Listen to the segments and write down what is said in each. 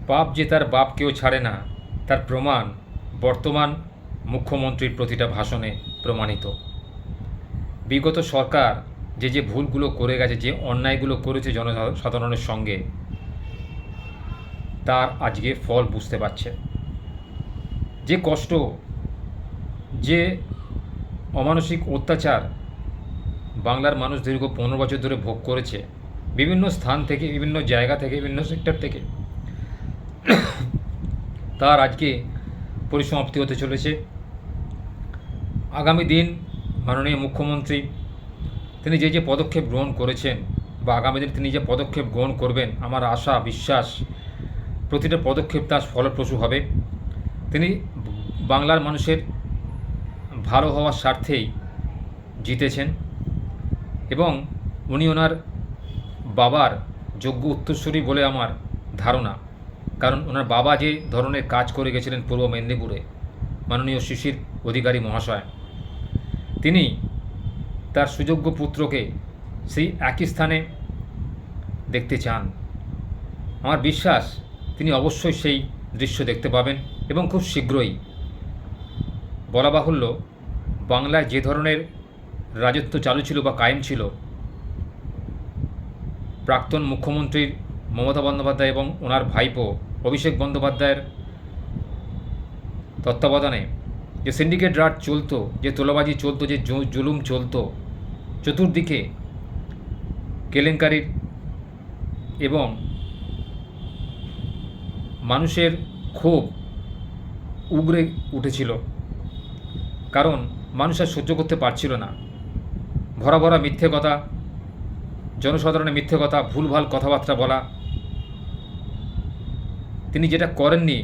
পাপ যে তার বাপকেও ছাড়ে না, তার প্রমাণ বর্তমান মুখ্যমন্ত্রীর প্রতিটা ভাষণে প্রমাণিত। বিগত সরকার যে ভুলগুলো করে গেছে, যে অন্যায়গুলো করেছে জনসাধারণের সঙ্গে, তার আজকে ফল বুঝতে পারছে। যে কষ্ট, যে অমানসিক অত্যাচার বাংলার মানুষ দীর্ঘ 15 বছর ধরে ভোগ করেছে, বিভিন্ন স্থান থেকে, বিভিন্ন জায়গা থেকে, বিভিন্ন সেক্টর থেকে, তার আজকে পরিসমাপ্তি হতে চলেছে। আগামী দিন মাননীয় মুখ্যমন্ত্রী তিনি যে পদক্ষেপ গ্রহণ করেছেন বা আগামী দিন তিনি যে পদক্ষেপ গ্রহণ করবেন, আমার আশা বিশ্বাস প্রতিটা পদক্ষেপ তার ফলপ্রসূ হবে। তিনি বাংলার মানুষের ভালো হওয়ার স্বার্থেই জিতেছেন এবং উনি ওনার বাবার যোগ্য উত্তরসূরি বলে আমার ধারণা। কারণ ওনার বাবা যে ধরনের কাজ করে গেছিলেন পূর্ব মেদিনীপুরে, মাননীয় শিশির অধিকারী মহাশয়, তিনি তার সুযোগ্য পুত্রকে সেই একই স্থানে দেখতে চান। আমার বিশ্বাস তিনি অবশ্যই সেই দৃশ্য দেখতে পাবেন এবং খুব শীঘ্রই। বলা বাহুল্য, বাংলায় যে ধরনের রাজত্ব চালু ছিল বা কায়েম ছিল প্রাক্তন মুখ্যমন্ত্রীর মমতা বন্দ্যোপাধ্যায় এবং ওনার ভাইপো অভিষেক বন্দ্যোপাধ্যায়ের তত্ত্বাবধানে, যে সিন্ডিকেট রাজ চলতো, যে তোলাবাজি চলতো, যে জুলুম চলতো, চতুর্দিকে কেলেঙ্কারির এবং মানুষের ক্ষোভ উগরে উঠেছিল। কারণ মানুষ আর সহ্য করতে পারছিল না। ভরা ভরা মিথ্যে কথা, জনসাধারণের মিথ্যে কথা, ভুলভাল কথাবার্তা বলা, তিনি যেটা করেননি,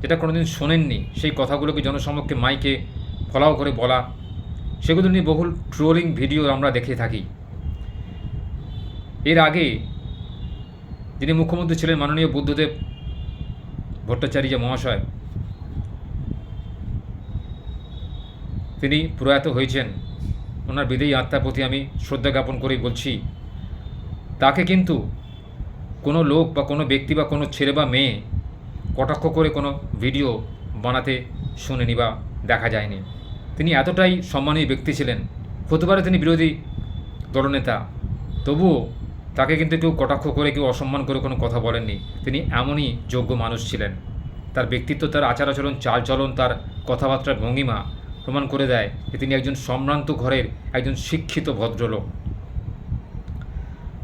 যেটা কোনোদিন শোনেননি, সেই কথাগুলোকে জনসমক্ষে মাইকে ফলাও করে বলা, সেগুলো নিয়ে বহুল ট্রোলিং ভিডিও আমরা দেখে থাকি। এর আগে যিনি মুখ্যমন্ত্রী ছিলেন মাননীয় বুদ্ধদেব ভট্টাচার্য মহাশয়, তিনি প্রয়াত হয়েছেন। ওনার বিদেয়ী আত্মার প্রতি আমি শ্রদ্ধা জ্ঞাপন করেই বলছি, তাকে কিন্তু কোনো লোক বা কোনো ব্যক্তি বা কোনো ছেলে বা মেয়ে কটাক্ষ করে কোনো ভিডিও বানাতে শুনিনি বা দেখা যায়নি। তিনি এতটাই সম্মানীয় ব্যক্তি ছিলেন। হতে পারে তিনি বিরোধী দলনেতা, তবুও তাকে কিন্তু কেউ কটাক্ষ করে, কেউ অসম্মান করে কোনো কথা বলেননি। তিনি এমনই যোগ্য মানুষ ছিলেন। তার ব্যক্তিত্ব, তার আচার আচরণ, চালচলন, তার কথাবার্তার ভঙ্গিমা প্রমাণ করে দেয় যে তিনি একজন সম্ভ্রান্ত ঘরের একজন শিক্ষিত ভদ্রলোক।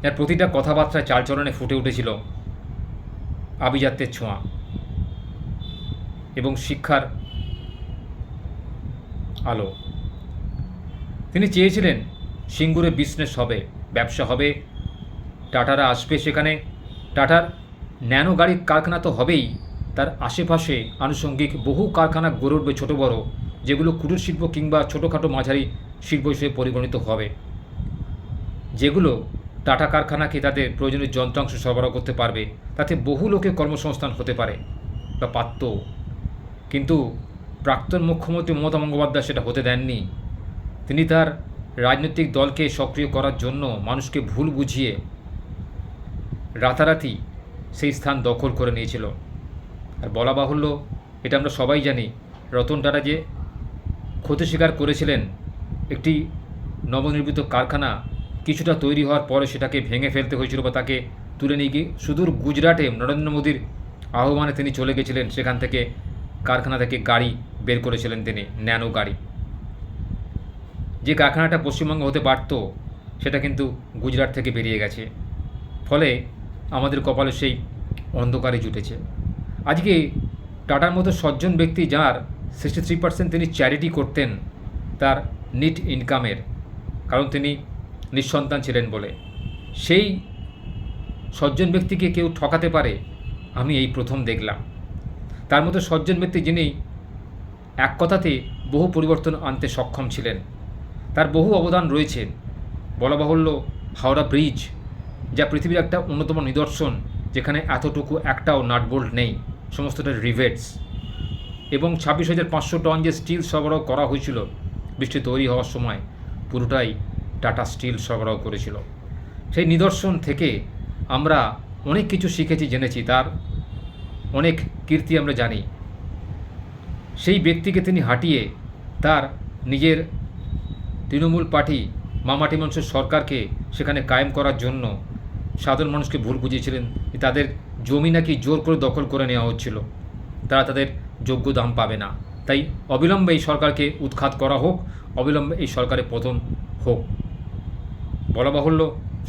যার প্রতিটা কথাবার্তায়, চালচলনে ফুটে উঠেছিল আভিজাত্যের ছোঁয়া এবং শিক্ষার আলো। তিনি চেয়েছিলেন সিঙ্গুরে বিজনেস হবে, ব্যবসা হবে, টাটারা আসবে সেখানে। টাটার ন্যানো গাড়ির কারখানা তো হবেই, তার আশেপাশে আনুষঙ্গিক বহু কারখানা গড়ে উঠবে ছোটো বড়ো, যেগুলো কুটির শিল্প কিংবা ছোটোখাটো মাঝারি শিল্প হিসেবে পরিগণিত হবে, যেগুলো টাটা কারখানাকে তাদের প্রয়োজনীয় যন্ত্রাংশ সরবরাহ করতে পারবে। তাতে বহু লোকের কর্মসংস্থান হতে পারে বা পারত। কিন্তু প্রাক্তন মুখ্যমন্ত্রী মমতা বন্দ্যোপাধ্যায় সেটা হতে দেননি। তিনি তার রাজনৈতিক দলকে সক্রিয় করার জন্য মানুষকে ভুল বুঝিয়ে রাতারাতি সেই স্থান দখল করে নিয়েছিল। আর বলা বাহুল্য, এটা আমরা সবাই জানি, রতন টাটা যে ক্ষতি স্বীকার করেছিলেন একটি নবনির্মিত কারখানা কিছুটা তৈরি হওয়ার পরে সেটাকে ভেঙে ফেলতে হয়েছিল বা তাকে তুলে নিয়ে গিয়ে সুদূর গুজরাটে নরেন্দ্র মোদীর আহ্বানে তিনি চলে গেছিলেন। সেখান থেকে কারখানা থেকে গাড়ি বের করেছিলেন তিনি, ন্যানো গাড়ি। যে কারখানাটা পশ্চিমবঙ্গে হতে পারত সেটা কিন্তু গুজরাট থেকে বেরিয়ে গেছে। ফলে আমাদের কপালে সেই অন্ধকারে জুটেছে। আজকে টাটার মতো সজ্জন ব্যক্তি, যার 63% তিনি চ্যারিটি করতেন তার নিট ইনকামের, কারণ তিনি নিঃসন্তান ছিলেন বলে, সেই সজ্জন ব্যক্তিকে কেউ ঠকাতে পারে আমি এই প্রথম দেখলাম। তার মতো সজ্জন ব্যক্তি যিনি এক কথাতে বহু পরিবর্তন আনতে সক্ষম ছিলেন, তার বহু অবদান রয়েছে। বলা বাহুল্য, হাওড়া ব্রিজ যা পৃথিবীর একটা অন্যতম নিদর্শন, যেখানে এতটুকু একটাও নাটবোল্ট নেই, সমস্তটা রিভেটস, এবং 26,500 টন যে স্টিল সরবরাহ করা হয়েছিল বৃষ্টি তৈরি হওয়ার সময়, পুরোটাই টাটা স্টিল সরবরাহ করেছিল। সেই নিদর্শন থেকে আমরা অনেক কিছু শিখেছি, জেনেছি। তার অনেক কীর্তি আমরা জানি। সেই ব্যক্তিকে তিনি হাঁটিয়ে তার নিজের তৃণমূল পার্টি মামাটি মানুষের সরকারকে সেখানে কায়েম করার জন্য সাধারণ মানুষকে ভুল বুঝিয়েছিলেন। তাদের জমি নাকি জোর করে দখল করে নেওয়া হচ্ছিল, তারা তাদের যোগ্য দাম পাবে না, তাই অবিলম্বে এই সরকারকে উৎখাত করা হোক, অবিলম্বে এই সরকারের পতন হোক। বলা বাহুল্য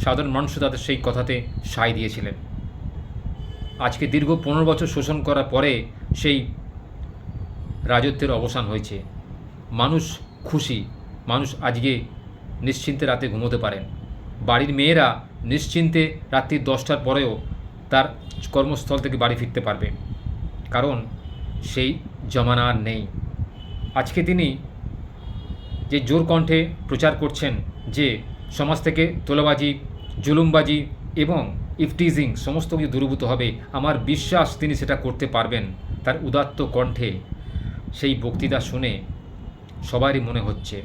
সাধারণ মানুষও তাদের সেই কথাতে সায় দিয়েছিলেন। আজকে দীর্ঘ 15 বছর শোষণ করার পরে সেই রাজত্বের অবসান হয়েছে। মানুষ খুশি, মানুষ আজকে নিশ্চিন্তে রাতে ঘুমোতে পারেন। বাড়ির মেয়েরা নিশ্চিন্তে রাত্রি 10টার পরেও তার কর্মস্থল থেকে বাড়ি ফিরতে পারবে, কারণ সেই জমানা আর নেই। আজকে তিনি যে জোর কণ্ঠে প্রচার করছেন যে সমাজ থেকে তোলাবাজি, জুলুমবাজি এবং ইফটিজিং সমস্ত কিছু দূরীভূত হবে, আমার বিশ্বাস তিনি সেটা করতে পারবেন। তার উদাত্ত কণ্ঠে সেই বক্তৃতা শুনে সবারই মনে হচ্ছে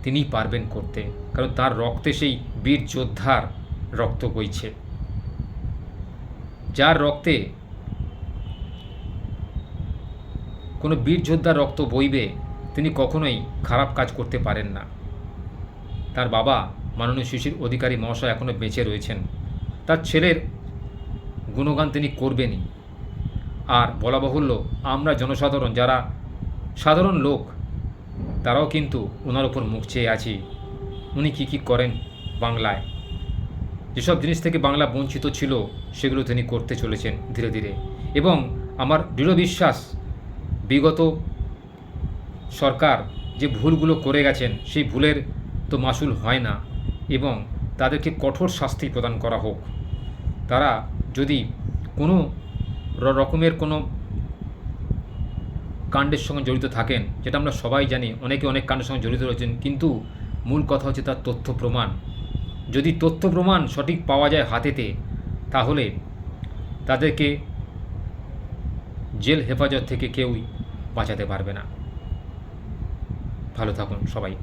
তিনিই পারবেন করতে, কারণ তার রক্তে সেই বীর যোদ্ধার রক্ত বইছে। যার রক্তে কোনো বীর যোদ্ধার রক্ত বইবে তিনি কখনোই খারাপ কাজ করতে পারেন না। তার বাবা মাননীয় শিশির অধিকারী মহাশয় এখনও বেঁচে রয়েছেন, তার ছেলের গুণগান তিনি করবেনই। আর বলা বাহুল্য আমরা জনসাধারণ যারা সাধারণ লোক তারাও কিন্তু ওনার ওপর মুখ চেয়ে আছি। উনি কী কী করেন বাংলায়, যেসব জিনিস থেকে বাংলা বঞ্চিত ছিল সেগুলো তিনি করতে চলেছেন ধীরে ধীরে। এবং আমার দৃঢ় বিশ্বাস বিগত সরকার যে ভুলগুলো করে গেছেন সেই ভুলের তো মাসুল হয় না, এবং তাদেরকে কঠোর শাস্তি প্রদান করা হোক। তারা যদি কোনো রকমের কোনো কাণ্ডের সঙ্গে জড়িত থাকেন, যেটা আমরা সবাই জানি, অনেকে অনেক কাণ্ডের সঙ্গে জড়িত রয়েছেন, কিন্তু মূল কথা হচ্ছে তার তথ্য প্রমাণ। যদি তথ্য প্রমাণ সঠিক পাওয়া যায় হাতেতে, তাহলে তাদেরকে জেল হেফাজত থেকে কেউই বাঁচাতে পারবে না। ভালো থাকুন সবাই।